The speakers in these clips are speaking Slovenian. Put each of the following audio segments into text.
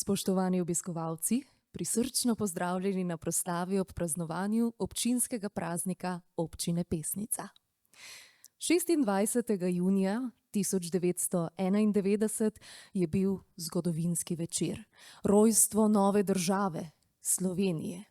Spoštovani obiskovalci, prisrčno pozdravljeni na proslavi ob praznovanju občinskega praznika Občine Pesnica. 26. junija 1991 je bil zgodovinski večer, rojstvo nove države, Slovenije.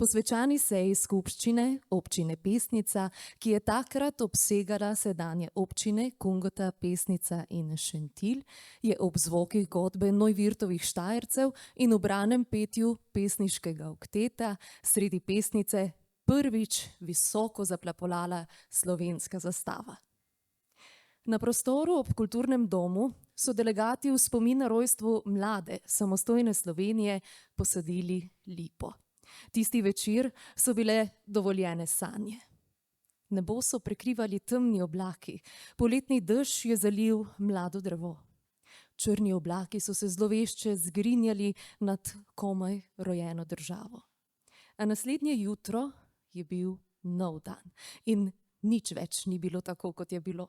Po svečani seji skupščine Občine Pesnica, ki je takrat obsegala sedanje občine Kungota, Pesnica in Šentilj, je ob zvokih godbe Neuwirthovih Štajercev in ubranem petju pesniškega okteta sredi Pesnice prvič visoko zaplapolala slovenska zastava. Na prostoru ob kulturnem domu so delegati v spomin na rojstvu mlade, samostojne Slovenije posadili lipo. Tisti večer so bile dovoljene sanje. Nebo so prekrivali temni oblaki, poletni dež je zalil mlado drevo. Črni oblaki so se zlovešče zgrinjali nad komaj rojeno državo. A naslednje jutro je bil nov dan in nič več ni bilo tako, kot je bilo.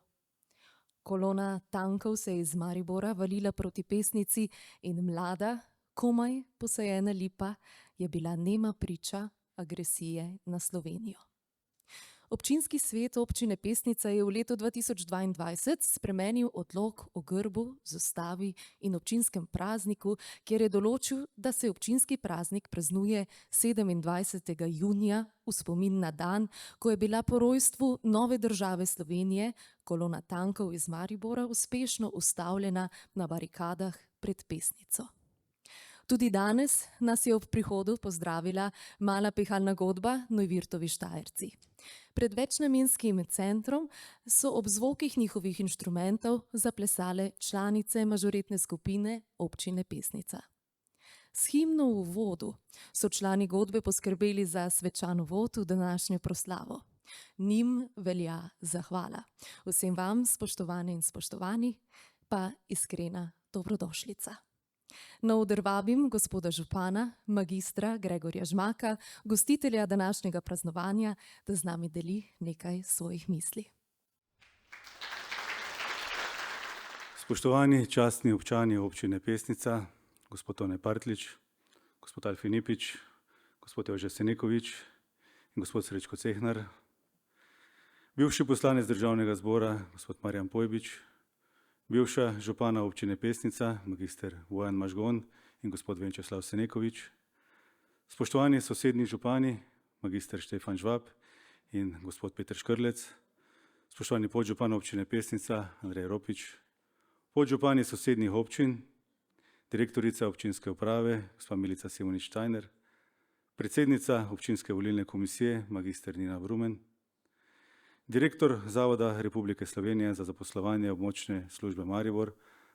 Kolona tankov se je iz Maribora valila proti Pesnici in mlada, komaj posajena lipa je bila nema priča agresije na Slovenijo. Občinski svet občine Pesnica je v letu 2022 spremenil odlok o grbu, zastavi in občinskem prazniku, kjer je določil, da se občinski praznik praznuje 27. junija v spomin na dan, ko je bila po rojstvu nove države Slovenije kolona tankov iz Maribora uspešno ustavljena na barikadah pred Pesnico. Tudi danes nas je ob prihodu pozdravila mala pihalna godba Neuwirthovi Štajerci. Pred večnamenskim centrom so ob zvokih njihovih inštrumentov zaplesale članice mažoretne skupine občine Pesnica. S himno v uvodu so člani godbe poskrbeli za svečan uvod v današnjo proslavo. Njim velja zahvala. Vsem vam, spoštovane in spoštovani, pa iskrena dobrodošlica. Na oder vabim gospoda župana, magistra Gregorja Žmaka, gostitelja današnjega praznovanja, da z nami deli nekaj svojih misli. Spoštovani častni občani občine Pesnica, gospod Tone Partlič, gospod Alfi Nipič, gospod Jože Senekovič in gospod Srečko Cehnar, bivši poslanec Državnega zbora, gospod Marjan Pojbič, bivša župana občine Pesnica, magister Bojan Mažgon in gospod Venčeslav Senekovič, spoštovani sosednji župani, magister Štefan Žvab in gospod Peter Škrlec, spoštovani podžupan občine Pesnica, Andrej Ropič, podžupani sosednjih občin, direktorica občinske uprave, gospa Milica Simonič-Štajner, predsednica občinske volilne komisije, magister Nina Brumen, direktor Zavoda Republike Slovenije za zaposlovanje območne službe Maribor,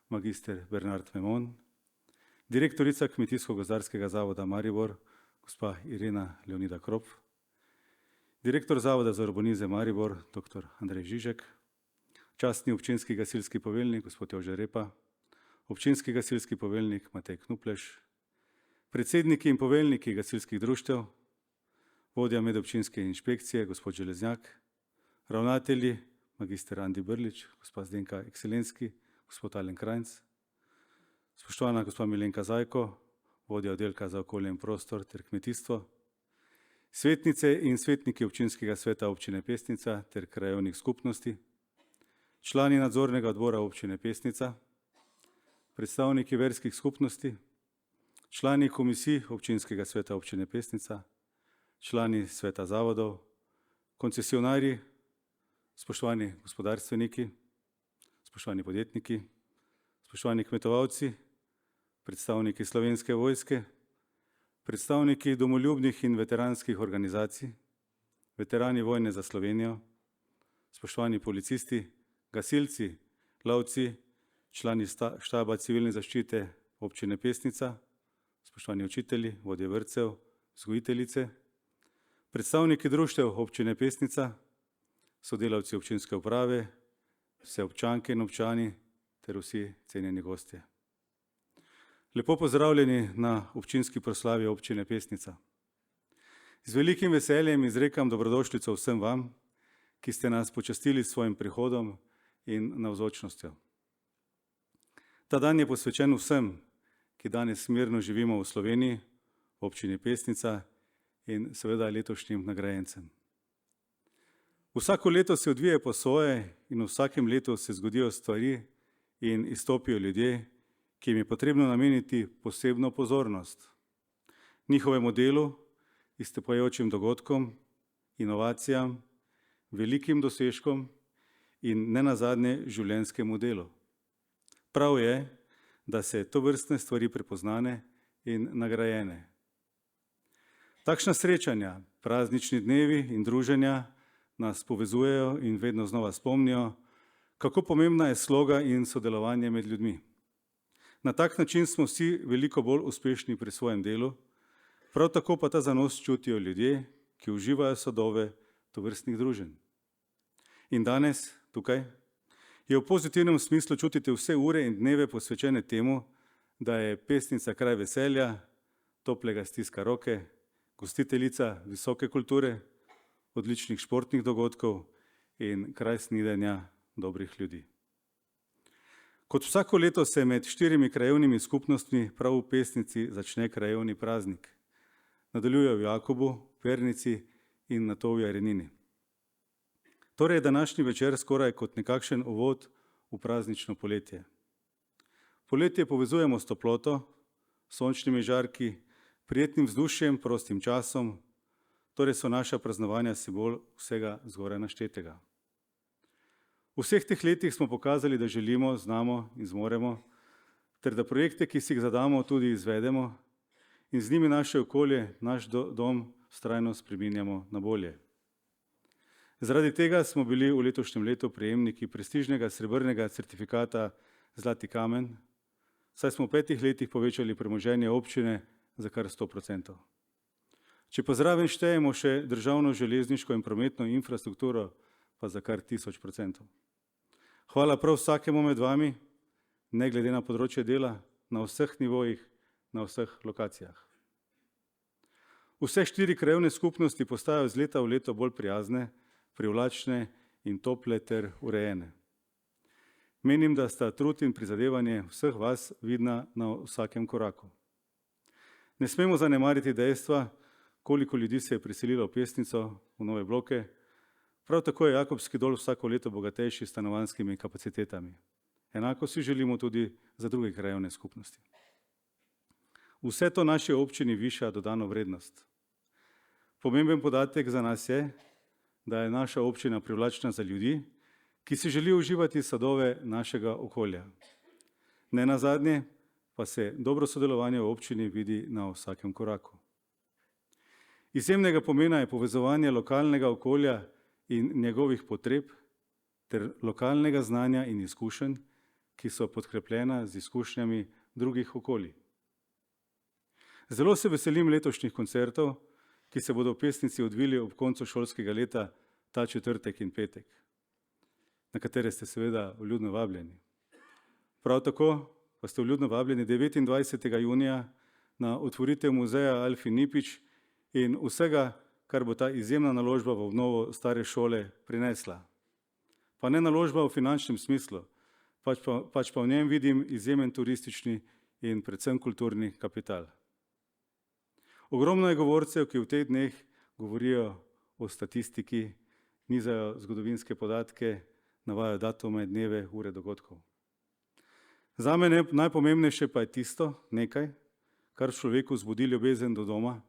magister Bernard Memon, direktorica Kmetijsko-gozdarskega zavoda Maribor, gospa Irena Leonida Krop, direktor Zavoda za urbanizem Maribor, dr. Andrej Žižek, častni občinski gasilski poveljnik, gospod Jože Repa, občinski gasilski poveljnik Matej Knupleš, predsedniki in poveljniki gasilskih društev, vodja medobčinske inšpekcije, gospod Železnjak, ravnatelji, magister Andi Brlič, gospa Zdenka Ekscelenski, gospod Alen Krajnc, spoštovana gospa Milenka Zajko, vodja oddelka za okolje in prostor ter kmetijstvo, svetnice in svetniki občinskega sveta občine Pesnica ter krajevnih skupnosti, člani nadzornega odbora občine Pesnica, predstavniki verskih skupnosti, člani komisij občinskega sveta občine Pesnica, člani sveta zavodov, koncesionarji, spoštovani gospodarstveniki, spoštovani podjetniki, spoštovani kmetovalci, predstavniki Slovenske vojske, predstavniki domoljubnih in veteranskih organizacij, veterani vojne za Slovenijo, spoštovani policisti, gasilci, lovci, člani štaba civilne zaščite občine Pesnica, spoštovani učitelji, vodje vrtcev, vzgojiteljice, predstavniki društev občine Pesnica, sodelavci občinske uprave, vse občanke in občani ter vsi cenjeni gostje. Lepo pozdravljeni na občinski proslavi občine Pesnica. Z velikim veseljem izrekam dobrodošlico vsem vam, ki ste nas počastili s svojim prihodom in navzočnostjo. Ta dan je posvečen vsem, ki danes mirno živimo v Sloveniji, v občini Pesnica in seveda letošnjim nagrajencem. Vsako leto se odvije po svoje in v vsakem letu se zgodijo stvari in izstopijo ljudje, ki jim je potrebno nameniti posebno pozornost. Njihovemu delu, izstopajočim dogodkom, inovacijam, velikim dosežkom in nenazadnje življenjskemu delu. Prav je, da se tovrstne stvari prepoznane in nagrajene. Takšna srečanja, praznični dnevi in druženja nas povezujejo in vedno znova spomnijo, kako pomembna je sloga in sodelovanje med ljudmi. Na tak način smo vsi veliko bolj uspešni pri svojem delu, prav tako pa ta zanos čutijo ljudje, ki uživajo sadove tovrstnih druženj. In danes, tukaj, je v pozitivnem smislu čutiti vse ure in dneve posvečene temu, da je Pesnica kraj veselja, toplega stiska roke, gostiteljica visoke kulture, odličnih športnih dogodkov in kraj snidenja dobrih ljudi. Kot vsako leto se med 4 krajevnimi skupnostmi prav v Pesnici začne krajevni praznik. Nadaljuje v Jakobu, Pernici in nato v Jarenini. Torej je današnji večer skoraj kot nekakšen uvod v praznično poletje. Poletje povezujemo s toploto, sončnimi žarki, prijetnim vzdušjem, prostim časom, torej so naša praznovanja simbol vsega zgoraj naštetega. V vseh teh letih smo pokazali, da želimo, znamo in zmoremo, ter da projekte, ki si jih zadamo, tudi izvedemo in z njimi naše okolje, naš dom vztrajno spreminjamo na bolje. Zaradi tega smo bili v letošnjem letu prejemniki prestižnega srebrnega certifikata Zlati kamen, saj smo v 5 letih povečali premoženje občine za kar 100%. Če pa zraven štejemo še državno železniško in prometno infrastrukturo, pa za kar 1000%. Hvala prav vsakemu med vami, ne glede na področje dela, na vseh nivojih, na vseh lokacijah. Vse 4 krajevne skupnosti postajajo z leta v leto bolj prijazne, privlačne in tople ter urejene. Menim, da sta trud in prizadevanje vseh vas vidna na vsakem koraku. Ne smemo zanemariti dejstva, koliko ljudi se je priselilo v Pesnico, v nove bloke, prav tako je Jakobski dol vsako leto bogatejši s stanovanjskimi kapacitetami. Enako si želimo tudi za druge krajevne skupnosti. Vse to naši občini viša dodano vrednost. Pomemben podatek za nas je, da je naša občina privlačna za ljudi, ki si želijo uživati sadove našega okolja. Nenazadnje pa se dobro sodelovanje v občini vidi na vsakem koraku. Izjemnega pomena je povezovanje lokalnega okolja in njegovih potreb ter lokalnega znanja in izkušenj, ki so podkrepljena z izkušnjami drugih okolij. Zelo se veselim letošnjih koncertov, ki se bodo v Pesnici odvili ob koncu šolskega leta ta četrtek in petek, na katere ste seveda vljudno vabljeni. Prav tako pa ste vljudno vabljeni 29. junija na otvoritev muzeja Alfi Nipič in vsega, kar bo ta izjemna naložba v obnovo stare šole prinesla. Pa ne naložba v finančnem smislu, pač pa v njem vidim izjemen turistični in predvsem kulturni kapital. Ogromno je govorcev, ki v teh dneh govorijo o statistiki, nizajo zgodovinske podatke, navajajo datume, dneve, ure dogodkov. Zame najpomembnejše pa je tisto, nekaj, kar v človeku vzbudi ljubezen do doma,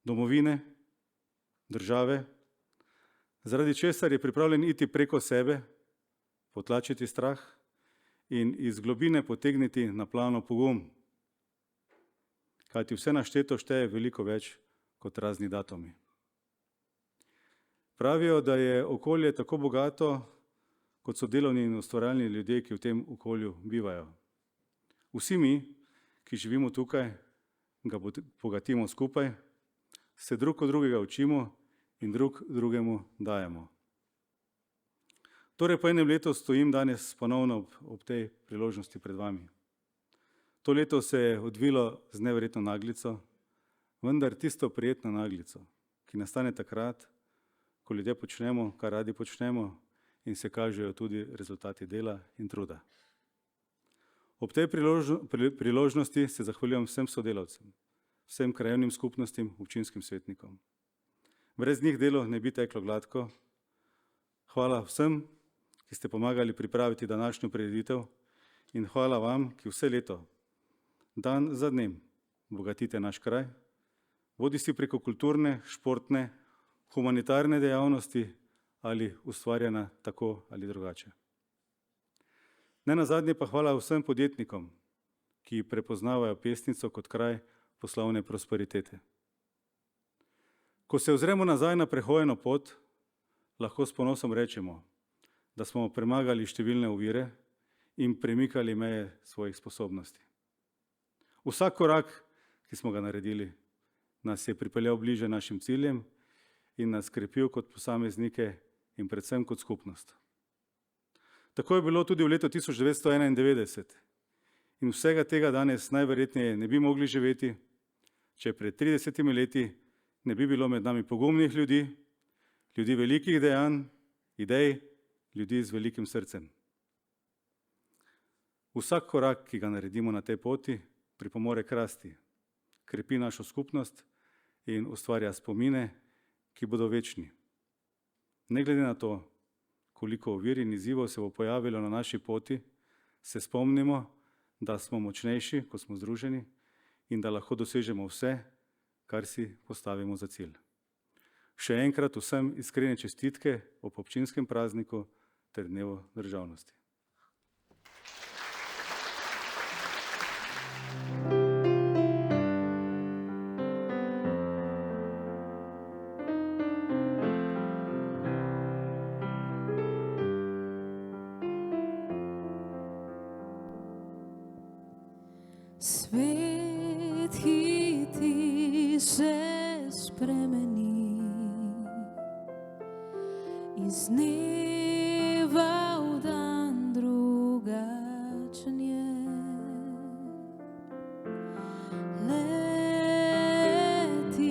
domovine, države, zaradi česar je pripravljen iti preko sebe, potlačiti strah in iz globine potegniti na plano pogum. Kajti vse našteto šteje veliko več kot razni datumi. Pravijo, da je okolje tako bogato, kot so delovni in ustvarjalni ljudje, ki v tem okolju bivajo. Vsi mi, ki živimo tukaj, ga bogatimo skupaj, se drug od drugega učimo in drug drugemu dajemo. Torej po enem letu stojim danes ponovno ob tej priložnosti pred vami. To leto se je odvilo z neverjetno naglico, vendar tisto prijetno naglico, ki nastane takrat, ko ljudje počnemo, kar radi počnemo in se kažejo tudi rezultati dela in truda. Ob tej priložnosti se zahvaljujem vsem sodelavcem, vsem krajevnim skupnostim, občinskim svetnikom. Brez njih delo ne bi teklo gladko. Hvala vsem, ki ste pomagali pripraviti današnjo prireditev, in hvala vam, ki vse leto, dan za dnem, bogatite naš kraj, bodisi preko kulturne, športne, humanitarne dejavnosti ali ustvarjanja tako ali drugače. Nenazadnje pa hvala vsem podjetnikom, ki prepoznavajo Pesnico kot kraj poslovne prosperitete. Ko se ozremo nazaj na prehojeno pot, lahko s ponosom rečemo, da smo premagali številne ovire in premikali meje svojih sposobnosti. Vsak korak, ki smo ga naredili, nas je pripeljal bliže našim ciljem in nas krepil kot posameznike in predvsem kot skupnost. Tako je bilo tudi v letu 1991 in vsega tega danes najverjetneje ne bi mogli živeti, če pred 30 leti ne bi bilo med nami pogumnih ljudi, ljudi velikih dejanj, idej, ljudi z velikim srcem. Vsak korak, ki ga naredimo na tej poti, pripomore k rasti, krepi našo skupnost in ustvarja spomine, ki bodo večni. Ne glede na to, koliko ovir in izzivov se bo pojavilo na naši poti, se spomnimo, da smo močnejši, ko smo združeni, in da lahko dosežemo vse, kar si postavimo za cilj. Še enkrat vsem iskrene čestitke ob občinskem prazniku ter dnevu državnosti. Svet hiti se spremeni, iz dneva v dan drugačen je. Leti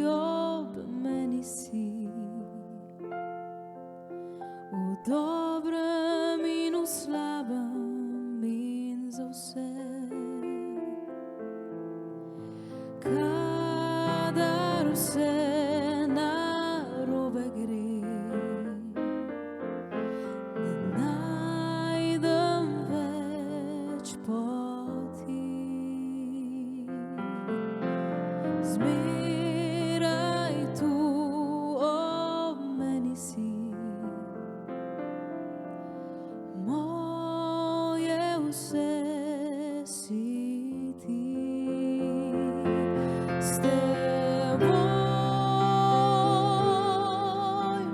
ob meni si, v dobrem in v slabem in za vse. Kadar vse narobe gre, ne najdem več poti. Zmeraj tu ob meni si, moje vse si ti. S teboj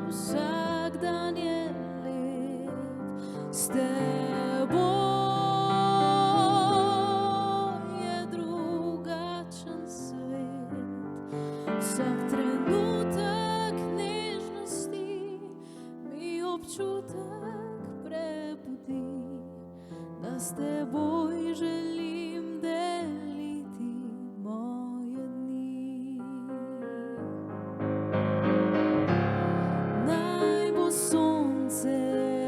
vsak dan je lep, s teboj je drugačen svet. Vsak trenutek nežnosti mi občutek prebudi, da s teboj želim deliti moje dni. Naj bo sonce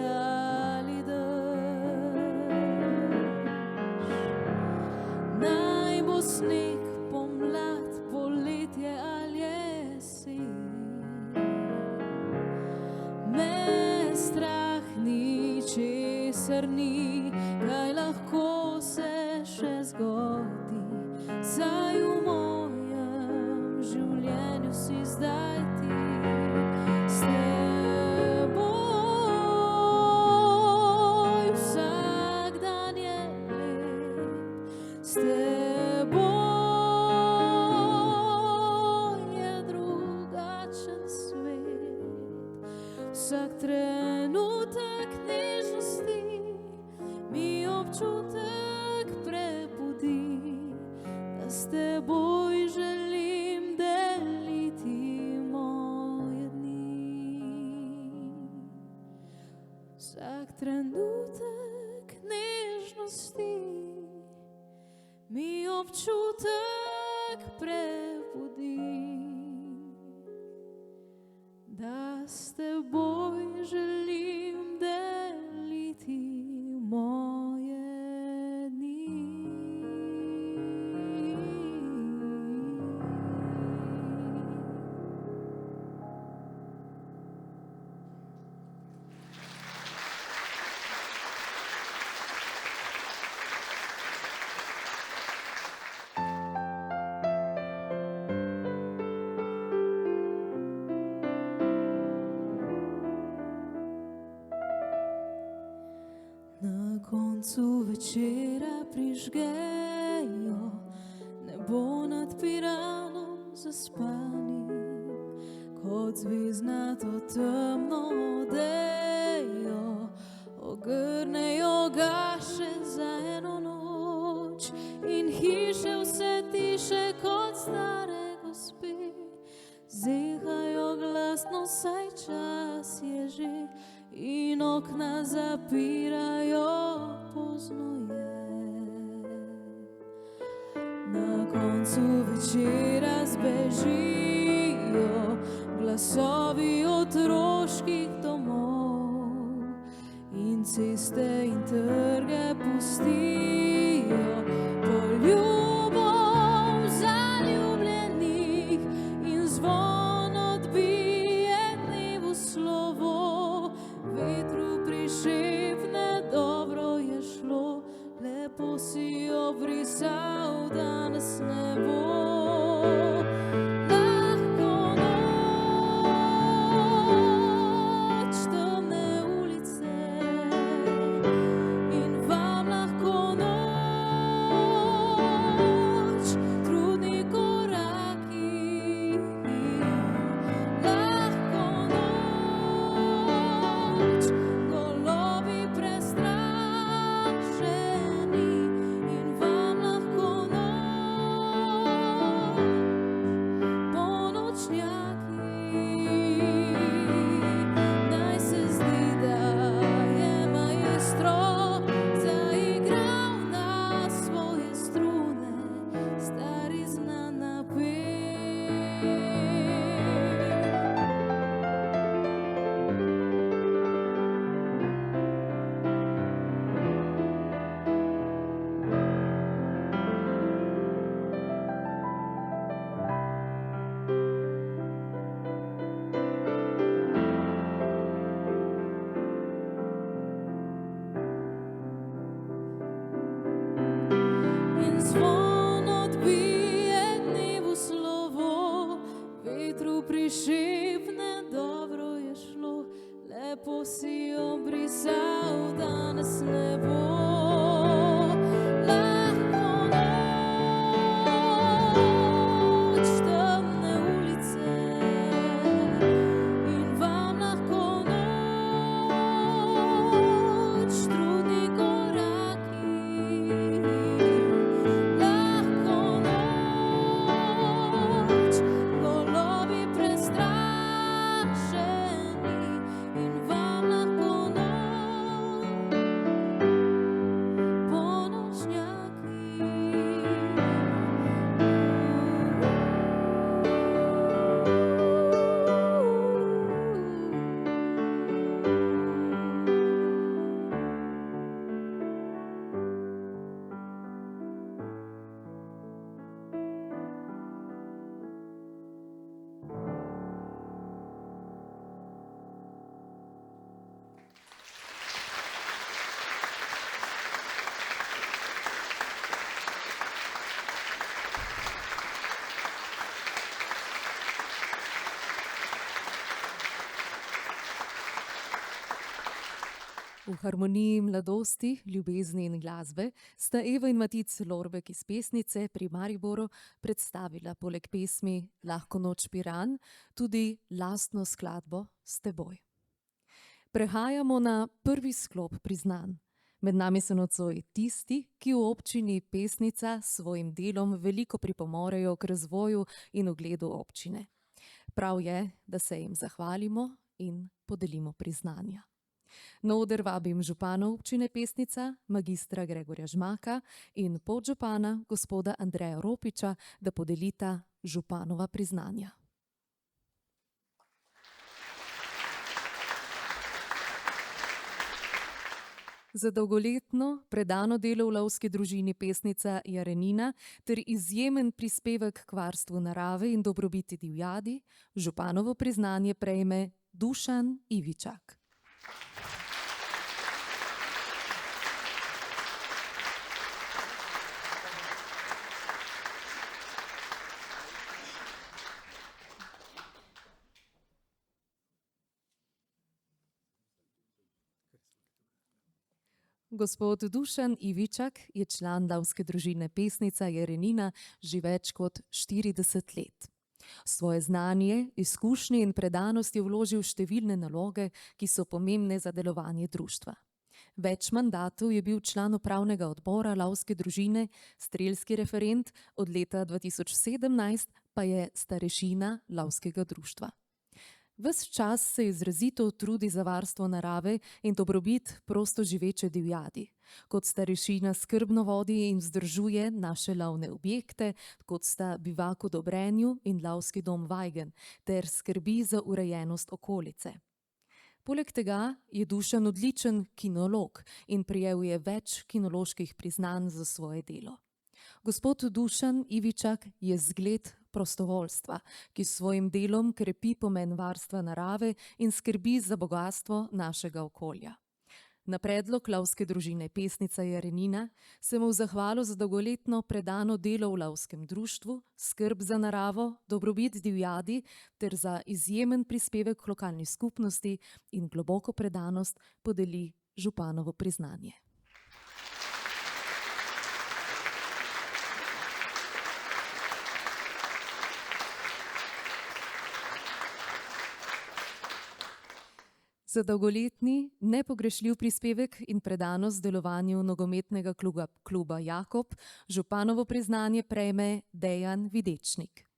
ali dež, naj bo sneg, pomlad, poletje ali jesen, me strah ničesar ni, kaj lahko se še zgodi. Saj v mojem življenju si zdaj ti. S teboj vsak dan je lep, s teboj je drugačen svet. Vsak trenutek nežnosti mi občutek prebudi, da s teboj želim deliti moje dni. Vsak trenutek nežnosti mi občutek prebudi, da s teboj želim deliti moje koncu večera prižgejo nebo nad Piranom zaspani, kot zvezdnato temno odejo ogrnejo gaše za eno noč in hiše vse tiše kot stare gospe zehajo glasno, saj čas je že in okna zapirajo, pozno je. Na koncu večera zbežijo glasovi otroških domov in ceste in trge pustijo poljubov zaljubljenih in zvon odbije dnevu slovo, vetru prišepne, dobro je šlo, lepo si obrisal danes nebo. Lahko noč, temne ulice in vam lahko noč, trudni koraki. Lahko noč, golobi prestrašeni in vam lahko noč, ponočnjaki. Naj se zdi, da je maestro zaigral na svoje strune stari znan napев. In zvon odbije dnevu slovo, vetru prišepne, dobro je šlo, lepo si obrisal danes nebo. Lahko noč, temne ulice in vam lahko noč, trudni koraki. Lahko noč, golobi prestrašeni in vam lahko noč, V harmoniji mladosti, ljubezni in glasbe sta Eva in Matic Lorbek iz Pesnice pri Mariboru predstavila poleg pesmi Lahko noč Piran tudi lastno skladbo S teboj. Prehajamo na prvi sklop priznanj. Med nami so nocoj tisti, ki v občini Pesnica s svojim delom veliko pripomorejo k razvoju in ugledu občine. Prav je, da se jim zahvalimo in podelimo priznanja. Na oder vabim župana občine Pesnica, magistra Gregorja Žmaka in podžupana gospoda Andreja Ropiča, da podelita županova priznanja. Za dolgoletno predano delo v lovski družini Pesnica Jarenina ter izjemen prispevek k varstvu narave in dobrobiti divjadi, županovo priznanje prejme Dušan Ivičak. Gospod Dušan Ivičak je član Lavske družine Pesnica Jarenina že več kot 40 let. Svoje znanje, izkušnje in predanost je vložil v številne naloge, ki so pomembne za delovanje društva. Več mandatov je bil član upravnega odbora Lavske družine, strelski referent, od leta 2017 pa je starešina Lavskega društva. Ves čas se izrazito trudi za varstvo narave in dobrobit prostoživeče divjadi. Kot starešina skrbno vodi in vzdržuje naše lovne objekte, kot sta bivak v Dobrenju in Lavski dom Vajgen, ter skrbi za urejenost okolice. Poleg tega je Dušan odličen kinolog in prejel je več kinoloških priznanj za svoje delo. Gospod Dušan Ivičak je zgled prostovoljstva, ki s svojim delom krepi pomen varstva narave in skrbi za bogastvo našega okolja. Na predlog Lavske družine Pesnica Jarenina se mu v zahvalo za dolgoletno predano delo v Lavskem društvu, skrb za naravo, dobrobit divjadi ter za izjemen prispevek k lokalni skupnosti in globoko predanost podeli županovo priznanje. Za dolgoletni, nepogrešljiv prispevek in predanost delovanju nogometnega kluba Jakob županovo priznanje prejme Dejan Videčnik.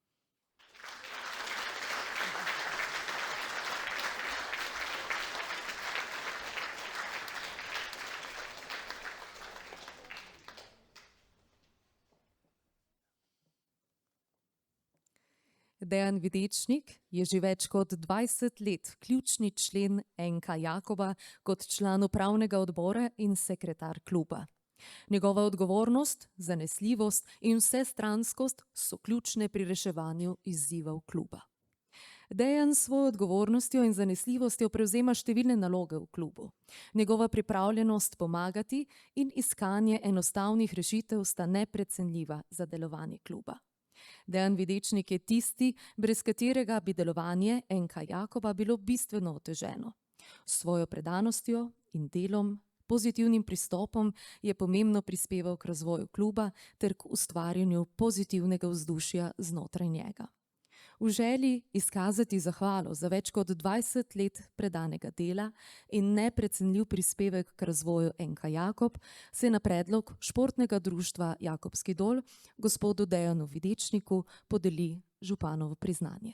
Dejan Videčnik je že več kot 20 let ključni člen NK Jakoba kot član upravnega odbora in sekretar kluba. Njegova odgovornost, zanesljivost in vsestranskost so ključne pri reševanju izzivov kluba. Dejan s svojo odgovornostjo in zanesljivostjo prevzema številne naloge v klubu. Njegova pripravljenost pomagati in iskanje enostavnih rešitev sta neprecenljiva za delovanje kluba. Dejan Videčnik je tisti, brez katerega bi delovanje NK Jakoba bilo bistveno oteženo. S svojo predanostjo in delom, pozitivnim pristopom je pomembno prispeval k razvoju kluba ter k ustvarjanju pozitivnega vzdušja znotraj njega. V želji izkazati zahvalo za več kot 20 let predanega dela in neprecenljiv prispevek k razvoju NK Jakob se na predlog športnega društva Jakobski dol gospodu Dejanu Videčniku podeli županovo priznanje.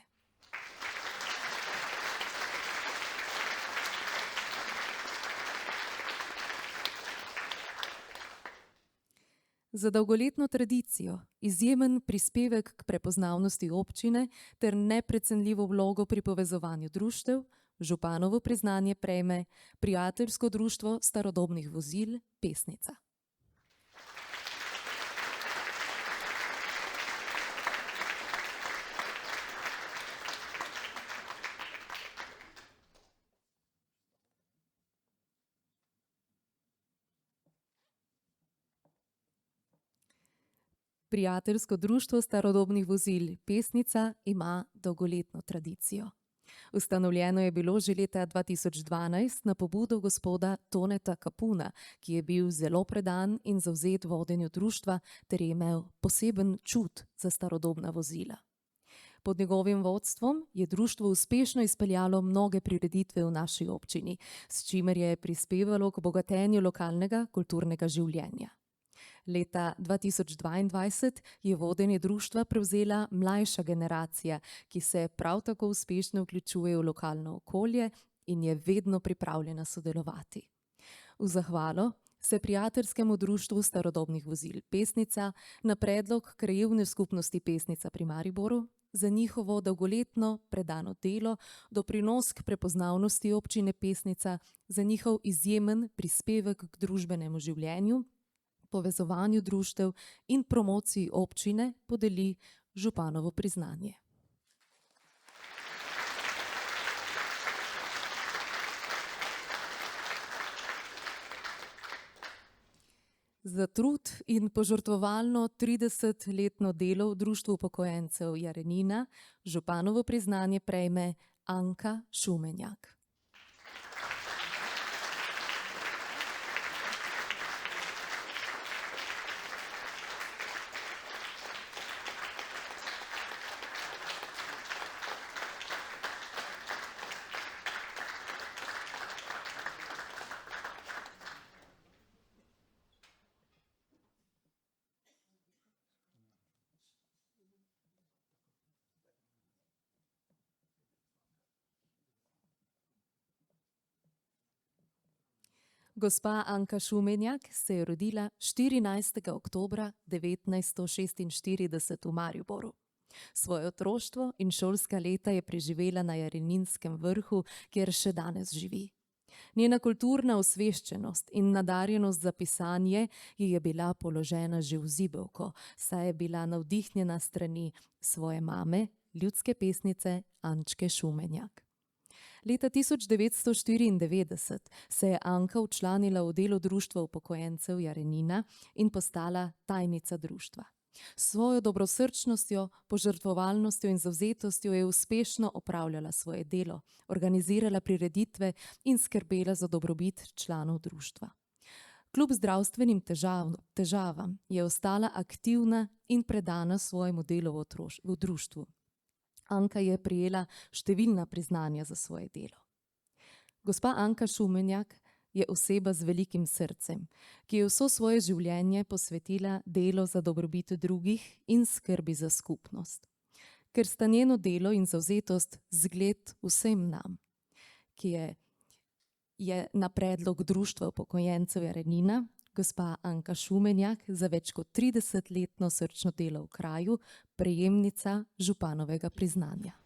Za dolgoletno tradicijo, izjemen prispevek k prepoznavnosti občine ter neprecenljivo vlogo pri povezovanju društev, županovo priznanje prejme Prijateljsko društvo starodobnih vozil Pesnica. Prijateljsko društvo starodobnih vozil Pesnica ima dolgoletno tradicijo. Ustanovljeno je bilo že leta 2012 na pobudo gospoda Toneta Kapuna, ki je bil zelo predan in zavzet vodenju društva ter je imel poseben čut za starodobna vozila. Pod njegovim vodstvom je društvo uspešno izpeljalo mnoge prireditve v naši občini, s čimer je prispevalo k bogatenju lokalnega kulturnega življenja. Leta 2022 je vodenje društva prevzela mlajša generacija, ki se prav tako uspešno vključuje v lokalno okolje in je vedno pripravljena sodelovati. V zahvalo se Prijateljskemu društvu starodobnih vozil Pesnica na predlog Krajevne skupnosti Pesnica pri Mariboru za njihovo dolgoletno predano delo, doprinos k prepoznavnosti občine Pesnica, za njihov izjemen prispevek k družbenemu življenju, povezovanju društev in promociji občine podeli županovo priznanje. Za trud in požrtvovalno 30-letno delo v Društvu upokojencev Jarenina županovo priznanje prejme Anka Šumenjak. Gospa Anka Šumenjak se je rodila 14. oktobra 1946 v Mariboru. Svoje otroštvo in šolska leta je preživela na Jareninskem vrhu, kjer še danes živi. Njena kulturna osveščenost in nadarjenost za pisanje ji je bila položena že v zibelko, saj je bila navdihnjena strani svoje mame, ljudske pesnice Ančke Šumenjak. Leta 1994 se je Anka včlanila v delo Društva upokojencev Jarenina in postala tajnica društva. S svojo dobrosrčnostjo, požrtvovalnostjo in zavzetostjo je uspešno opravljala svoje delo, organizirala prireditve in skrbela za dobrobit članov društva. Kljub zdravstvenim težavam je ostala aktivna in predana svojemu delu v društvu. Anka je prejela številna priznanja za svoje delo. Gospa Anka Šumenjak je oseba z velikim srcem, ki je vso svoje življenje posvetila delo za dobrobit drugih in skrbi za skupnost. Ker sta njeno delo in zavzetost zgled vsem nam, ki je na predlog Društva upokojencev Jarenina gospa Anka Šumenjak za več kot 30-letno srčno delo v kraju prejemnica županovega priznanja.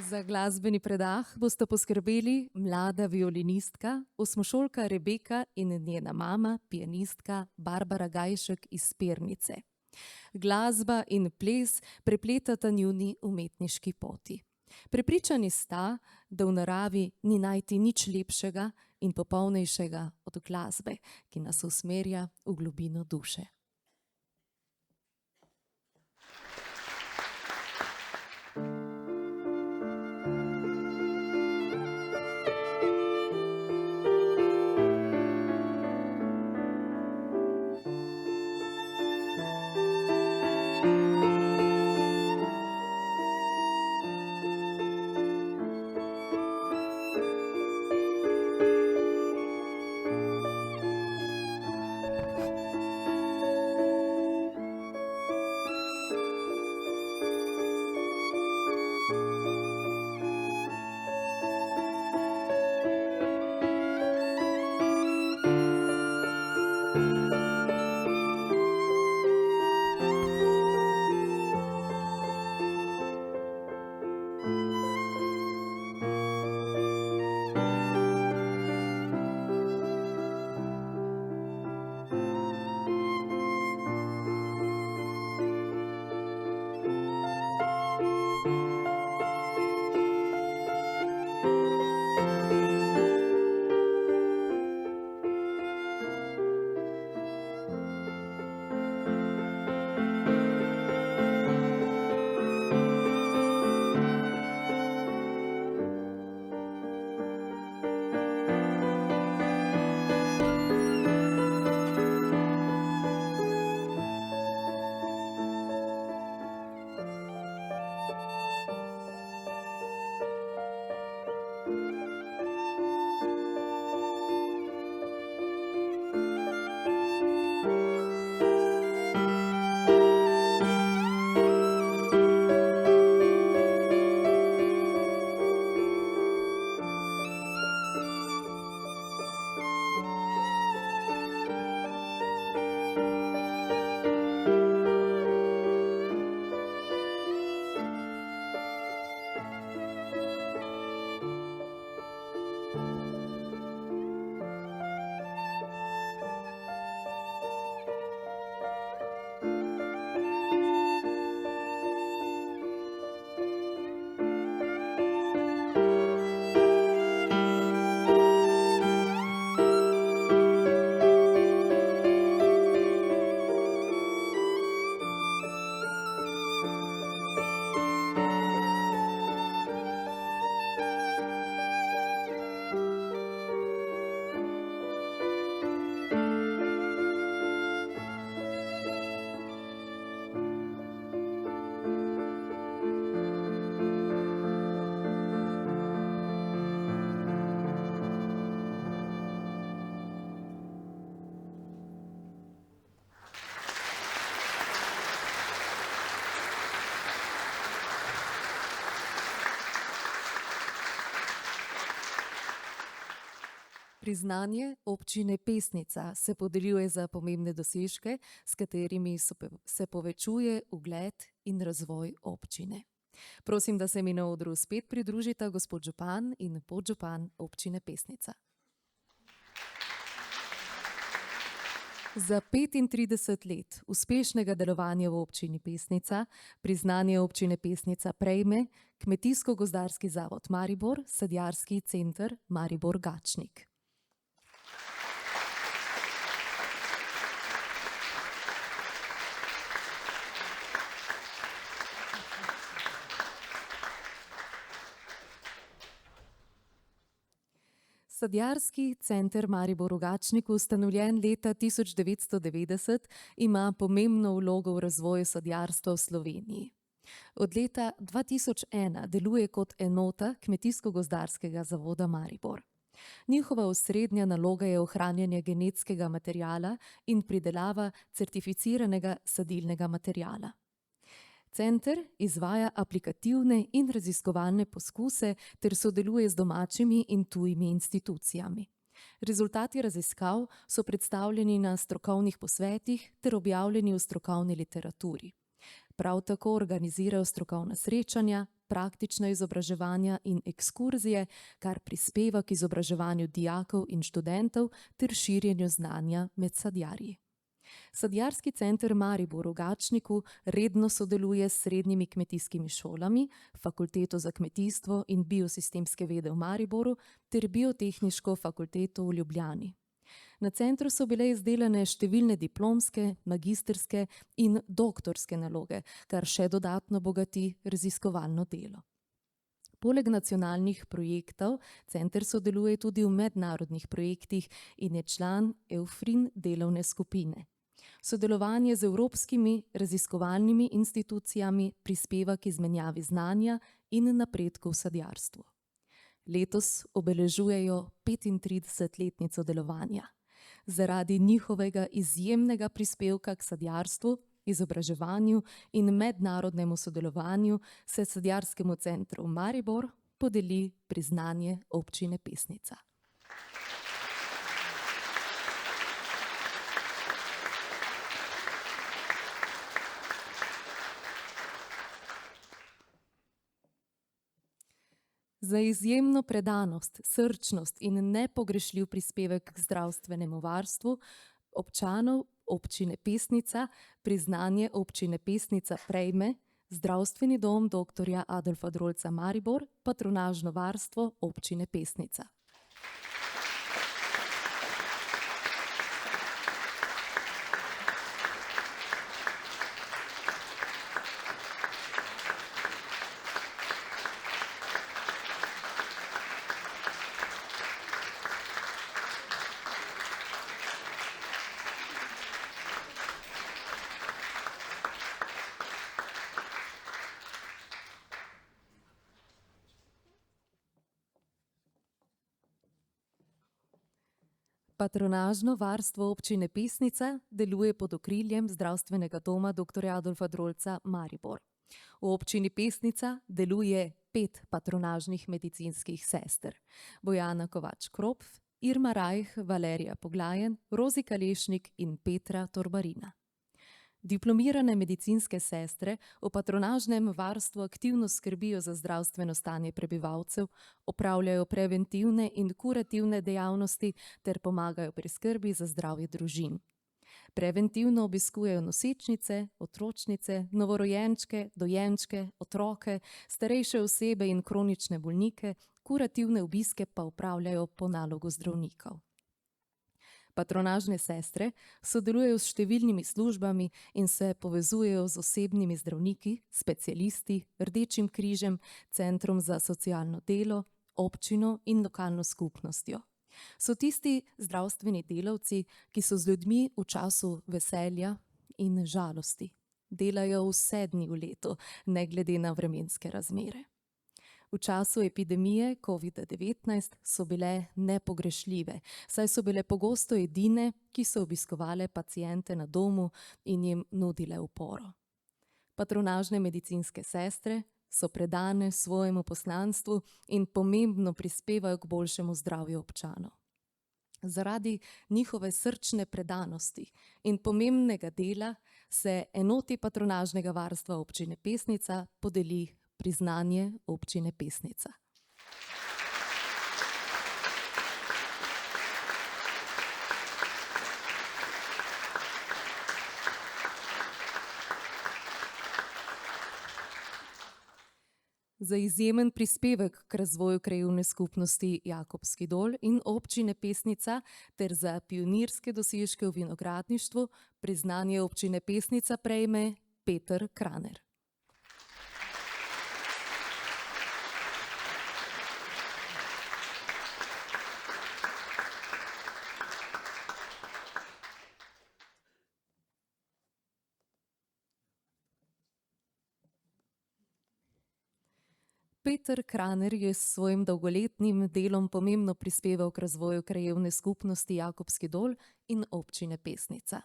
Za glasbeni predah bosta poskrbeli mlada violinistka, osmošolka Rebeka in njena mama, pianistka Barbara Gajšek iz Pernice. Glasba in ples prepletata njuni umetniški poti. Prepričani sta, da v naravi ni najti nič lepšega in popolnejšega od glasbe, ki nas usmerja v globino duše. Priznanje občine Pesnica se podeljuje za pomembne dosežke, s katerimi se povečuje ugled in razvoj občine. Prosim, da se mi na odru spet pridružita gospod župan in podžupan občine Pesnica. Za 35 let uspešnega delovanja v občini Pesnica priznanje občine Pesnica prejme Kmetijsko-gozdarski zavod Maribor, Sadjarski center Maribor Gačnik. Sadjarski center Maribor v Gačniku, ustanovljen leta 1990, ima pomembno vlogo v razvoju sadjarstva v Sloveniji. Od leta 2001 deluje kot enota Kmetijsko-gozdarskega zavoda Maribor. Njihova osrednja naloga je ohranjanje genetskega materiala in pridelava certificiranega sadilnega materiala. Center izvaja aplikativne in raziskovalne poskuse ter sodeluje z domačimi in tujimi institucijami. Rezultati raziskav so predstavljeni na strokovnih posvetih ter objavljeni v strokovni literaturi. Prav tako organizirajo strokovna srečanja, praktična izobraževanja in ekskurzije, kar prispeva k izobraževanju dijakov in študentov ter širjenju znanja med sadjarji. Sadjarski center Maribor v Gačniku redno sodeluje s srednjimi kmetijskimi šolami, Fakulteto za kmetijstvo in biosistemske vede v Mariboru ter Biotehniško fakulteto v Ljubljani. Na centru so bile izdelane številne diplomske, magistrske in doktorske naloge, kar še dodatno bogati raziskovalno delo. Poleg nacionalnih projektov, center sodeluje tudi v mednarodnih projektih in je član EUFRIN delovne skupine. Sodelovanje z evropskimi raziskovalnimi institucijami prispeva k izmenjavi znanja in napredku v sadjarstvu. Letos obeležujejo 35-letnico delovanja. Zaradi njihovega izjemnega prispevka k sadjarstvu, izobraževanju in mednarodnemu sodelovanju se Sadjarskemu centru Maribor podeli priznanje občine Pesnica. Za izjemno predanost, srčnost in nepogrešljiv prispevek k zdravstvenemu varstvu občanov občine Pesnica priznanje občine Pesnica prejme Zdravstveni dom dr. Adolfa Drolca Maribor, patronažno varstvo občine Pesnica. Patronažno varstvo občine Pesnica deluje pod okriljem Zdravstvenega doma dr. Adolfa Drolca Maribor. V občini Pesnica deluje 5 patronažnih medicinskih sester: Bojana Kovač-Kropf, Irma Rajh, Valerija Poglajen, Rozi Kalešnik in Petra Torbarina. Diplomirane medicinske sestre v patronažnem varstvu aktivno skrbijo za zdravstveno stanje prebivalcev, opravljajo preventivne in kurativne dejavnosti ter pomagajo pri skrbi za zdravje družin. Preventivno obiskujejo nosečnice, otročnice, novorojenčke, dojenčke, otroke, starejše osebe in kronične bolnike, kurativne obiske pa opravljajo po nalogu zdravnikov. Patronažne sestre sodelujejo s številnimi službami in se povezujejo z osebnimi zdravniki, specialisti, Rdečim križem, Centrom za socialno delo, občino in lokalno skupnostjo. So tisti zdravstveni delavci, ki so z ljudmi v času veselja in žalosti. Delajo vse dni v letu, ne glede na vremenske razmere. V času epidemije COVID-19 so bile nepogrešljive, saj so bile pogosto edine, ki so obiskovale paciente na domu in jim nudile oporo. Patronažne medicinske sestre so predane svojemu poslanstvu in pomembno prispevajo k boljšemu zdravju občanov. Zaradi njihove srčne predanosti in pomembnega dela se enoti patronažnega varstva občine Pesnica podeli priznanje občine Pesnica. Za izjemen prispevek k razvoju krajevne skupnosti Jakobski Dol in občine Pesnica ter za pionirske dosežke v vinogradništvu priznanje občine Pesnica prejme Peter Kraner. Peter Kraner je s svojim dolgoletnim delom pomembno prispeval k razvoju krajevne skupnosti Jakobski Dol in občine Pesnica.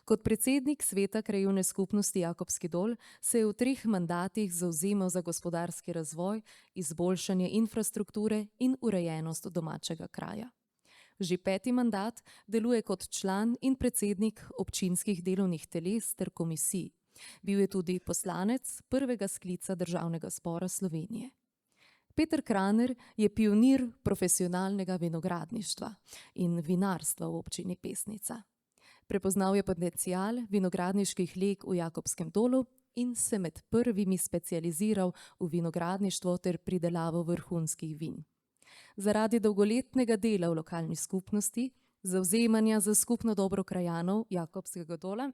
Kot predsednik sveta krajevne skupnosti Jakobski Dol se je v 3 mandatih zavzemal za gospodarski razvoj, izboljšanje infrastrukture in urejenost domačega kraja. Že 5. mandat deluje kot član in predsednik občinskih delovnih teles ter komisij. Bil je tudi poslanec prvega sklica Državnega zbora Slovenije. Peter Kraner je pionir profesionalnega vinogradništva in vinarstva v občini Pesnica. Prepoznal je potencial vinogradniških leg v Jakobskem Dolu in se med prvimi specializiral v vinogradništvo ter pridelavo vrhunskih vin. Zaradi dolgoletnega dela v lokalni skupnosti, zavzemanja za skupno dobro krajanov Jakobskega Dola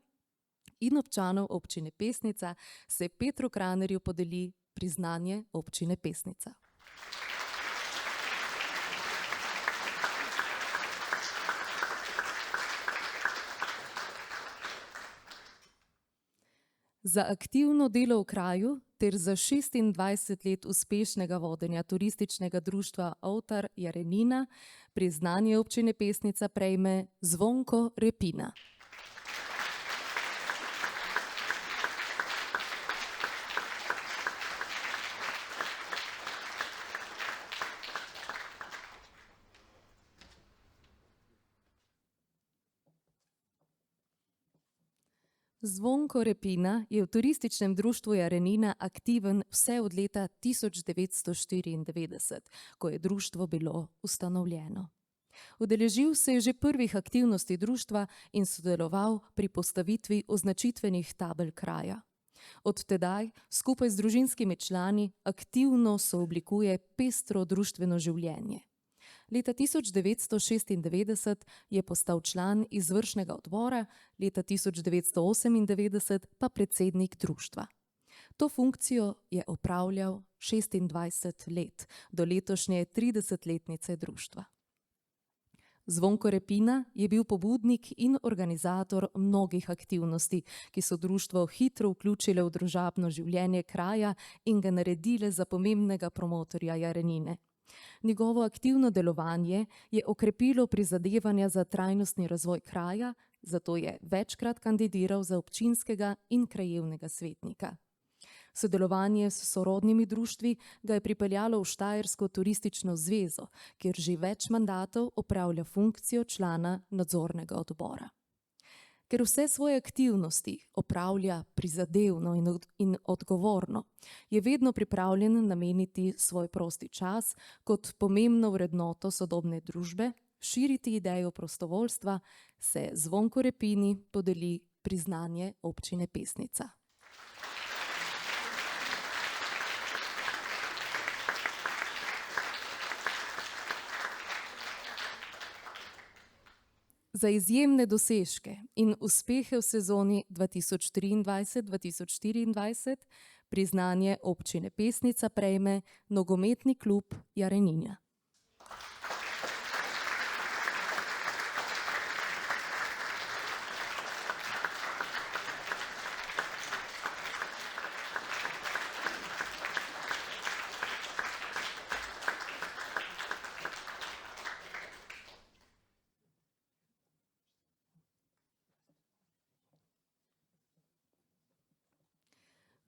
in občanov občine Pesnica se Petru Kranerju podeli priznanje občine Pesnica. Za aktivno delo v kraju ter za 26 let uspešnega vodenja turističnega društva Oltar Jarenina priznanje občine Pesnica prejme Zvonko Repina. Zvonko Repina je v turističnem društvu Jarenina aktiven vse od leta 1994, ko je društvo bilo ustanovljeno. Udeležil se je že prvih aktivnosti društva in sodeloval pri postavitvi označitvenih tabel kraja. Od tedaj skupaj z družinskimi člani aktivno sooblikuje pestro društveno življenje. Leta 1996 je postal član izvršnega odbora, leta 1998 pa predsednik društva. To funkcijo je opravljal 26 let, do letošnje 30-letnice društva. Zvonko Repina je bil pobudnik in organizator mnogih aktivnosti, ki so društvo hitro vključile v družabno življenje kraja in ga naredile za pomembnega promotorja Jarenine. Njegovo aktivno delovanje je okrepilo prizadevanja za trajnostni razvoj kraja, zato je večkrat kandidiral za občinskega in krajevnega svetnika. Sodelovanje s sorodnimi društvi ga je pripeljalo v Štajersko turistično zvezo, kjer že več mandatov opravlja funkcijo člana nadzornega odbora. Ker vse svoje aktivnosti opravlja prizadevno in odgovorno, je vedno pripravljen nameniti svoj prosti čas kot pomembno vrednoto sodobne družbe, širiti idejo prostovoljstva, se Zvonku Repini podeli priznanje občine Pesnica. Za izjemne dosežke in uspehe v sezoni 2023-2024 priznanje občine Pesnica prejme nogometni klub Jarenina.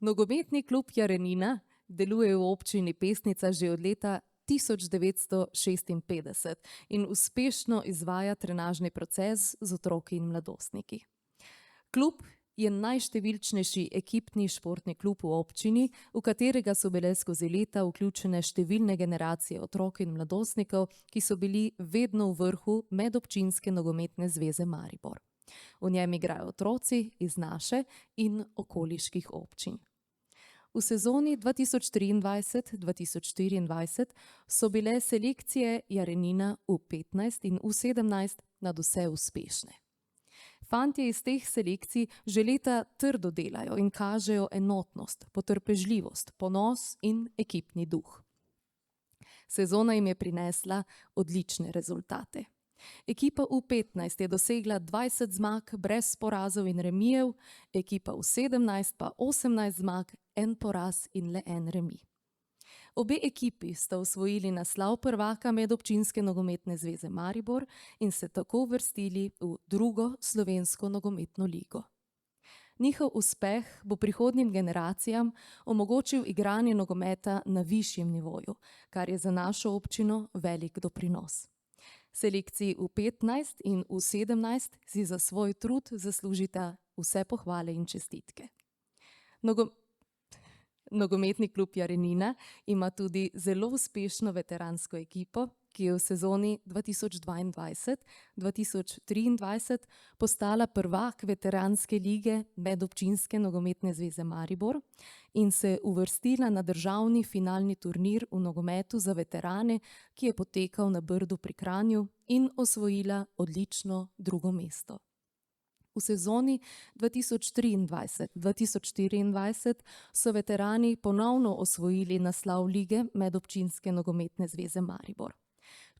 Nogometni klub Jarenina deluje v občini Pesnica že od leta 1956 in uspešno izvaja trenažni proces z otroki in mladostniki. Klub je najštevilčnejši ekipni športni klub v občini, v katerega so bile skozi leta vključene številne generacije otrok in mladostnikov, ki so bili vedno v vrhu Medobčinske nogometne zveze Maribor. V njem igrajo otroci iz naše in okoliških občin. V sezoni 2023-2024 so bile selekcije Jarenina U15 in U17 nadvse uspešne. Fantje iz teh selekcij že leta trdo delajo in kažejo enotnost, potrpežljivost, ponos in ekipni duh. Sezona jim je prinesla odlične rezultate. Ekipa U15 je dosegla 20 zmag brez porazov in remijev, ekipa U17 pa 18 zmag, en poraz in le en remi. Obe ekipi sta osvojili naslov prvaka Medobčinske nogometne zveze Maribor in se tako uvrstili v drugo slovensko nogometno ligo. Njihov uspeh bo prihodnjim generacijam omogočil igranje nogometa na višjem nivoju, kar je za našo občino velik doprinos. Selekciji U15 in U17 si za svoj trud zaslužita vse pohvale in čestitke. Nogometni klub Jarenina ima tudi zelo uspešno veteransko ekipo, ki je v sezoni 2022-2023 postala prvak veteranske lige Medobčinske nogometne zveze Maribor in se uvrstila na državni finalni turnir v nogometu za veterane, ki je potekal na Brdu pri Kranju in osvojila odlično drugo mesto. V sezoni 2023-2024 so veterani ponovno osvojili naslov lige Medobčinske nogometne zveze Maribor.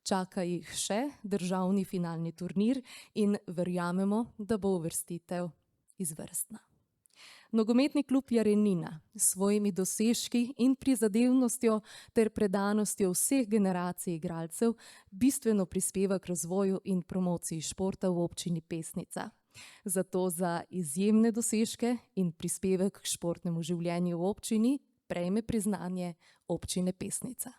Čaka jih še državni finalni turnir in verjamemo, da bo uvrstitev izvrstna. Nogometni klub Jarenina s svojimi dosežki in prizadevnostjo ter predanostjo vseh generacij igralcev bistveno prispeva k razvoju in promociji športa v občini Pesnica. Zato za izjemne dosežke in prispevek k športnemu življenju v občini prejme priznanje občine Pesnica.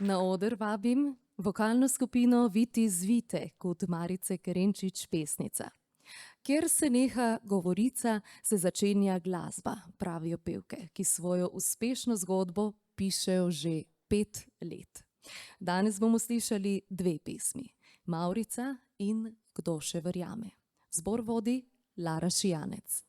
Na oder vabim vokalno skupino Viti zvite kot Marice Kerenčič Pesnica. Kjer se neha govorica, se začenja glasba, pravijo pevke, ki svojo uspešno zgodbo pišejo že 5 let. Danes bomo slišali 2 pesmi, Mavrica in Kdo še verjame. Zbor vodi Lara Šijanec.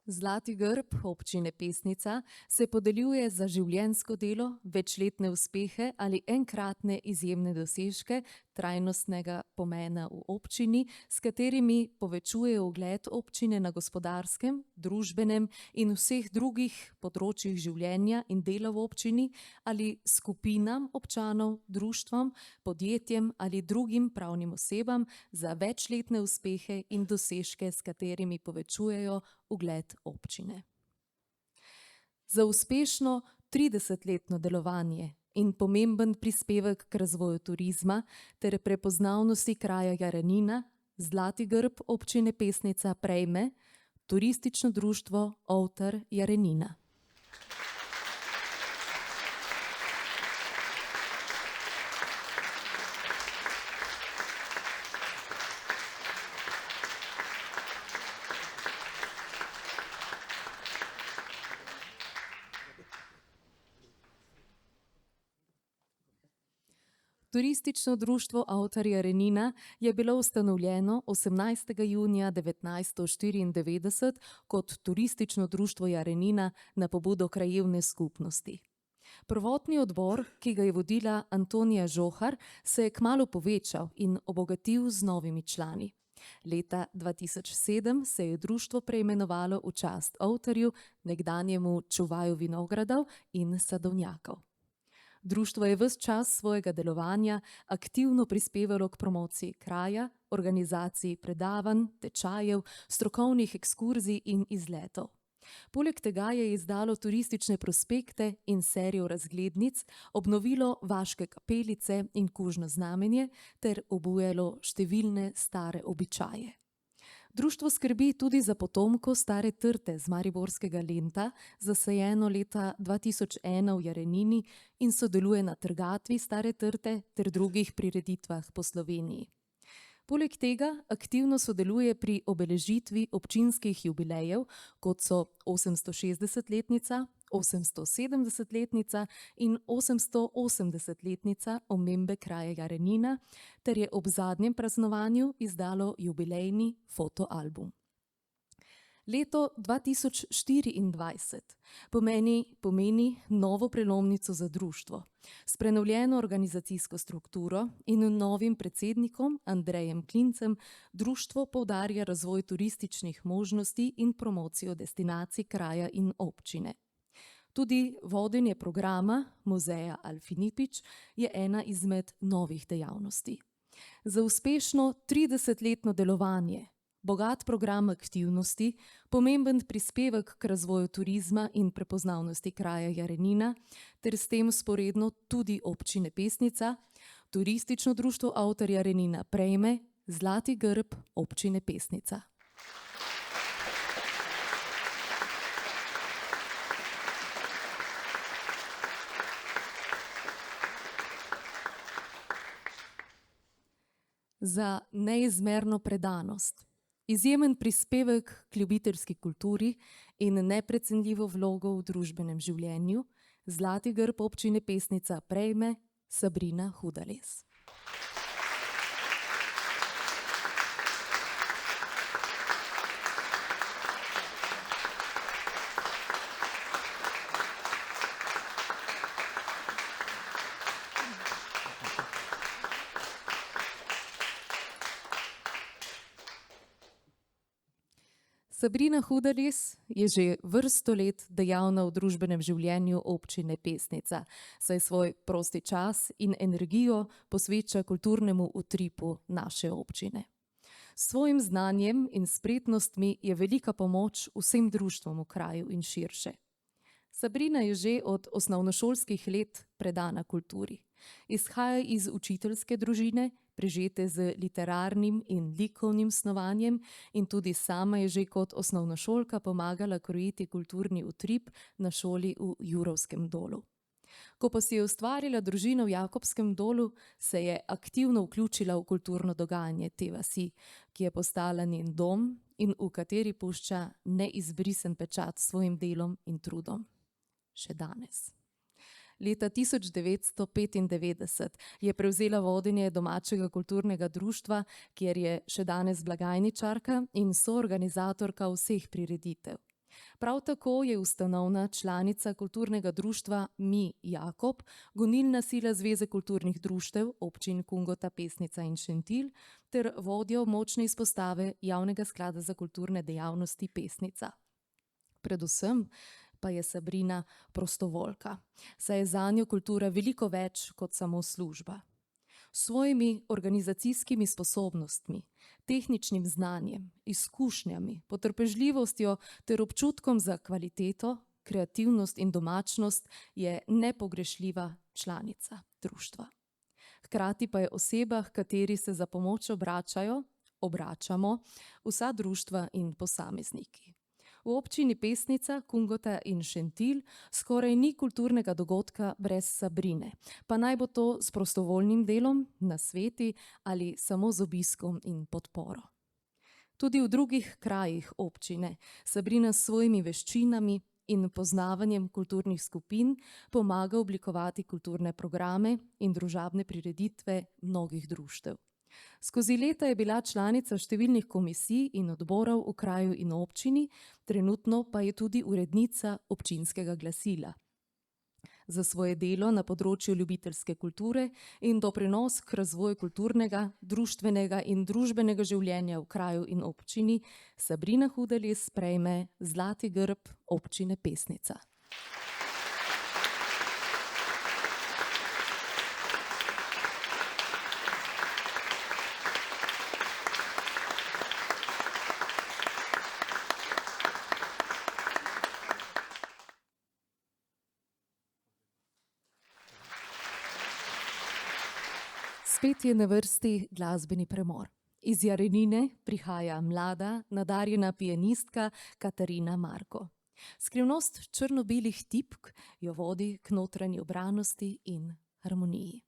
Zlati grb občine Pesnica se podeljuje za življenjsko delo, večletne uspehe ali enkratne izjemne dosežke trajnostnega pomena v občini, s katerimi povečuje ugled občine na gospodarskem, družbenem in vseh drugih področjih življenja in dela v občini ali skupinam občanov, društvom, podjetjem ali drugim pravnim osebam za večletne uspehe in dosežke, s katerimi povečujejo ugled občine. Za uspešno 30-letno delovanje in pomemben prispevek k razvoju turizma ter prepoznavnosti kraja Jarenina zlati grb občine Pesnica prejme Turistično društvo Ovtar Jarenina. Turistično društvo Ovtar Jarenina je bilo ustanovljeno 18. junija 1994 kot Turistično društvo Jarenina na pobudo krajevne skupnosti. Prvotni odbor, ki ga je vodila Antonija Žohar, se je kmalu povečal in obogatil z novimi člani. Leta 2007 se je društvo preimenovalo v čast Ovtarju, nekdanjemu čuvaju vinogradov in sadovnjakov. Društvo je ves čas svojega delovanja aktivno prispevalo k promociji kraja, organizaciji predavanj, tečajev, strokovnih ekskurzij in izletov. Poleg tega je izdalo turistične prospekte in serijo razglednic, obnovilo vaške kapelice in kužno znamenje ter obujalo številne stare običaje. Društvo skrbi tudi za potomko stare trte z mariborskega Lenta, zasajeno leta 2001 v Jarenini in sodeluje na trgatvi stare trte ter drugih prireditvah po Sloveniji. Poleg tega aktivno sodeluje pri obeležitvi občinskih jubilejev, kot so 860-letnica, 870-letnica in 880-letnica omembe kraja Jarenina, ter je ob zadnjem praznovanju izdalo jubilejni fotoalbum. Leto 2024 pomeni novo prelomnico za društvo. S prenovljeno organizacijsko strukturo in novim predsednikom Andrejem Klincem društvo poudarja razvoj turističnih možnosti in promocijo destinacij kraja in občine. Tudi vodenje programa Muzeja Alfinipič je ena izmed novih dejavnosti. Za uspešno 30-letno delovanje, bogat program aktivnosti, pomemben prispevek k razvoju turizma in prepoznavnosti kraja Jarenina ter s tem sporedno tudi občine Pesnica, Turistično društvo Ovtar Jarenina prejme zlati grb občine Pesnica. Za neizmerno predanost, izjemen prispevek k ljubiteljski kulturi in neprecenljivo vlogo v družbenem življenju zlati grb občine Pesnica prejme Sabrina Hudales. Sabrina Hudales je že vrsto let dejavna v družbenem življenju občine Pesnica, saj svoj prosti čas in energijo posveča kulturnemu utripu naše občine. S svojim znanjem in spretnostmi je velika pomoč vsem društvom v kraju in širše. Sabrina je že od osnovnošolskih let predana kulturi. Izhaja iz učiteljske družine, prežete z literarnim in likovnim snovanjem in tudi sama je že kot osnovnošolka pomagala krojiti kulturni utrip na šoli v Jurovskem dolu. Ko pa si je ustvarila družino v Jakobskem dolu, se je aktivno vključila v kulturno dogajanje te vasi, ki je postala njen dom in v kateri pušča neizbrisen pečat s svojim delom in trudom. Še danes. Leta 1995 je prevzela vodenje domačega kulturnega društva, kjer je še danes blagajničarka in soorganizatorka vseh prireditev. Prav tako je ustanovna članica kulturnega društva Mi Jakob, gonilna sila Zveze kulturnih društev občin Kungota, Pesnica in Šentilj ter vodja močne izpostave Javnega sklada za kulturne dejavnosti Pesnica. Predvsem pa je Sabrina prostovoljka, saj je zanjo kultura veliko več kot samo služba. S svojimi organizacijskimi sposobnostmi, tehničnim znanjem, izkušnjami, potrpežljivostjo ter občutkom za kvaliteto, kreativnost in domačnost je nepogrešljiva članica društva. Hkrati pa je oseba, h kateri se za pomoč obračamo vsa društva in posamezniki. V občini Pesnica, Kungota in Šentilj skoraj ni kulturnega dogodka brez Sabrine, pa naj bo to s prostovoljnim delom, nasveti ali samo z obiskom in podporo. Tudi v drugih krajih občine Sabrina s svojimi veščinami in poznavanjem kulturnih skupin pomaga oblikovati kulturne programe in družabne prireditve mnogih društev. Skozi leta je bila članica številnih komisij in odborov v kraju in občini, trenutno pa je tudi urednica občinskega glasila. Za svoje delo na področju ljubiteljske kulture in doprinos k razvoju kulturnega, društvenega in družbenega življenja v kraju in občini Sabrina Hudeles prejme Zlati grb občine Pesnica. Spet je na vrsti glasbeni premor. Iz Jarenine prihaja mlada, nadarjena pianistka Katarina Marko. Skrivnost črno-belih tipk jo vodi k notranji ubranosti in harmoniji.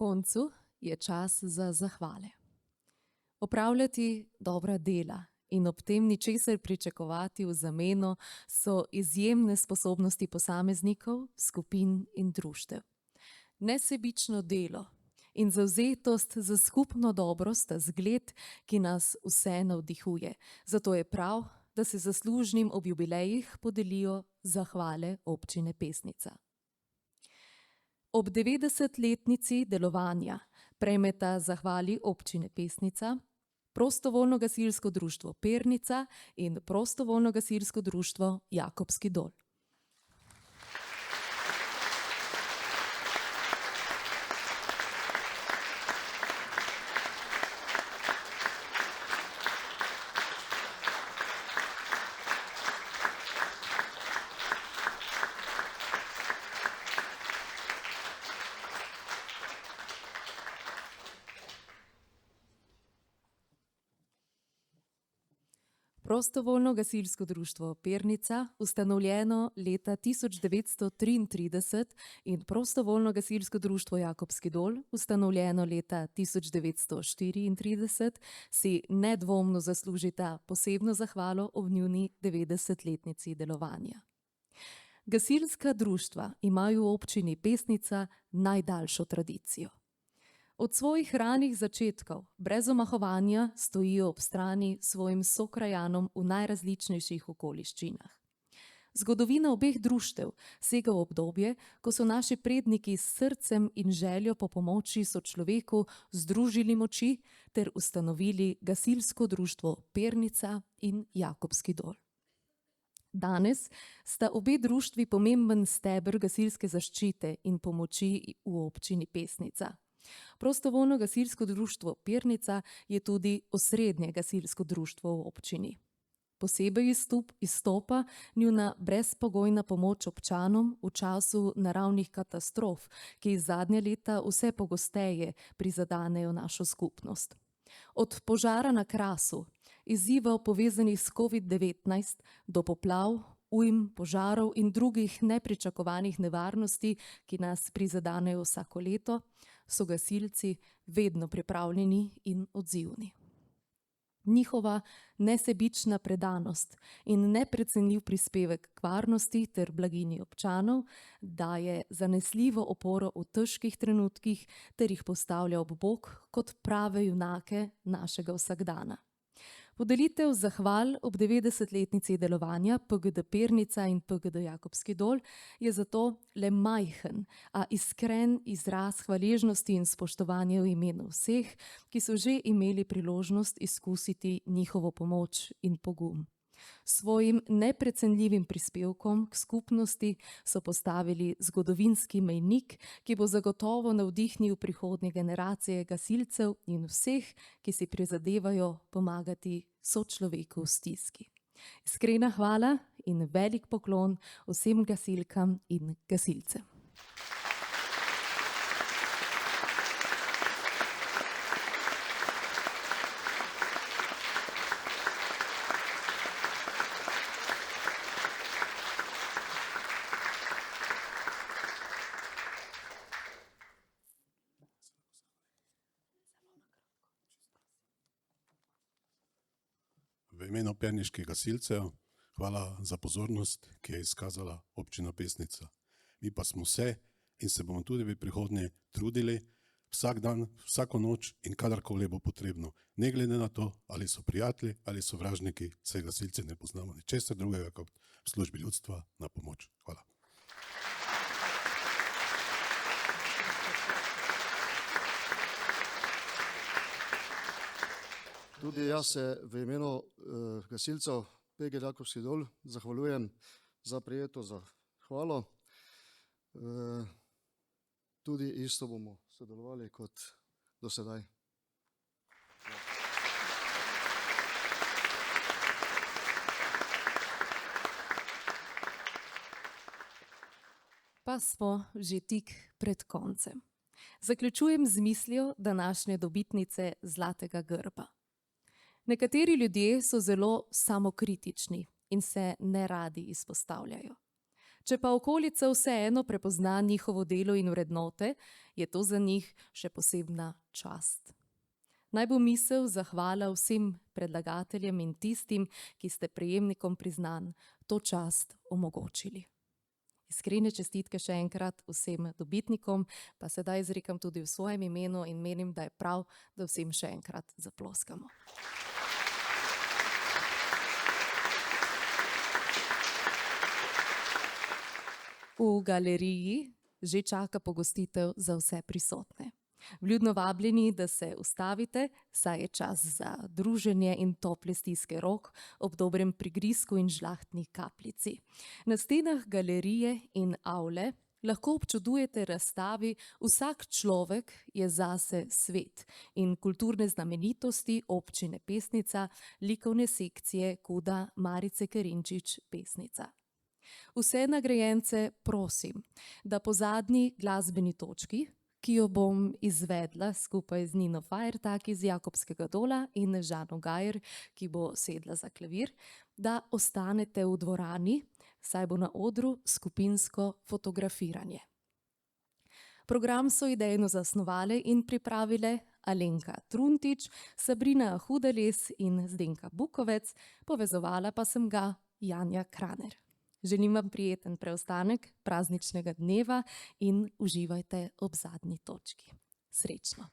koncu je čas za zahvale. Opravljati dobra dela in ob tem ničesar pričakovati v zameno so izjemne sposobnosti posameznikov, skupin in društev. Nesebično delo in zavzetost za skupno dobro sta zgled, ki nas vse navdihuje. Zato je prav, da se zaslužnim ob jubilejih podelijo zahvale občine Pesnica. Ob 90-letnici delovanja prejmeta zahvali občine Pesnica, Prostovoljno gasilsko društvo Pernica in Prostovoljno gasilsko društvo Jakobski Dol. Prostovoljno gasilsko društvo Pernica, ustanovljeno leta 1933, in Prostovoljno gasilsko društvo Jakobski Dol, ustanovljeno leta 1934, si nedvomno zaslužita posebno zahvalo ob njuni 90-letnici delovanja. Gasilska društva imajo v občini Pesnica najdaljšo tradicijo. Od svojih ranih začetkov, brez omahovanja, stojijo ob strani svojim sokrajanom v najrazličnejših okoliščinah. Zgodovina obeh društev sega v obdobje, ko so naši predniki s srcem in željo po pomoči sočloveku združili moči ter ustanovili gasilsko društvo Pernica in Jakobski Dol. Danes sta obe društvi pomemben steber gasilske zaščite in pomoči v občini Pesnica. Prostovoljno gasilsko društvo Pernica je tudi osrednje gasilsko društvo v občini. Posebej izstopa njuna brezpogojna pomoč občanom v času naravnih katastrof, ki zadnja leta vse pogosteje prizadanejo našo skupnost. Od požara na Krasu, izzivov povezanih s COVID-19 do poplav, ujm, požarov in drugih nepričakovanih nevarnosti, ki nas prizadanejo vsako leto, so gasilci vedno pripravljeni in odzivni. Njihova nesebična predanost in neprecenljiv prispevek k varnosti ter blaginji občanov daje zanesljivo oporo v težkih trenutkih ter jih postavlja ob bok kot prave junake našega vsakdana. Podelitev zahval ob 90-letnici delovanja PGD Pernica in PGD Jakobski Dol je zato le majhen, a iskren izraz hvaležnosti in spoštovanja v imenu vseh, ki so že imeli priložnost izkusiti njihovo pomoč in pogum. Svojim neprecenljivim prispevkom k skupnosti so postavili zgodovinski mejnik, ki bo zagotovo navdihnil prihodnje generacije gasilcev in vseh, ki si prizadevajo pomagati sočloveku v stiski. Iskrena hvala in velik poklon vsem gasilkam in gasilcem. V imenu perniških gasilcev hvala za pozornost, ki je izkazala občina Pesnica. Mi pa smo se in se bomo tudi v prihodnje trudili vsak dan, vsako noč in kadarkoli bo potrebno. Ne glede na to, ali so prijatelji ali sovražniki, saj gasilci ne poznamo ničesar drugega kot v službi ljudstva na pomoč. Hvala. Tudi jaz se v imenu gasilcev PGD Jakobski Dol zahvaljujem za prijeto zahvalo. Tudi isto bomo sodelovali kot do sedaj. Pa smo že tik pred koncem. Zaključujem z mislijo današnje dobitnice Zlatega grba. Nekateri ljudje so zelo samokritični in se neradi izpostavljajo. Če pa okolica vseeno prepozna njihovo delo in vrednote, je to za njih še posebna čast. Naj bo misel zahvala vsem predlagateljem in tistim, ki ste prejemnikom priznanj to čast omogočili. Iskrene čestitke še enkrat vsem dobitnikom, pa sedaj izrekam tudi v svojem imenu in menim, da je prav, da vsem še enkrat zaploskamo. V galeriji že čaka pogostitev za vse prisotne. Vljudno vabljeni, da se ustavite, saj je čas za druženje in tople stiske rok ob dobrem prigrizku in žlahtni kapljici. Na stenah galerije in avle lahko občudujete razstavi Vsak človek je zase svet in kulturne znamenitosti občine Pesnica, likovne sekcije KUD-a Marice Kerinčič Pesnica. Vse nagrajence prosim, da po zadnji glasbeni točki, ki jo bom izvedla skupaj z Nino Fajertak iz Jakobskega dola in Žano Gajer, ki bo sedla za klavir, da ostanete v dvorani, saj bo na odru skupinsko fotografiranje. Program so idejno zasnovale in pripravile Alenka Truntič, Sabrina Hudales in Zdenka Bukovec, povezovala pa sem ga Janja Kraner. Želim vam prijeten preostanek prazničnega dneva in uživajte ob zadnji točki. Srečno!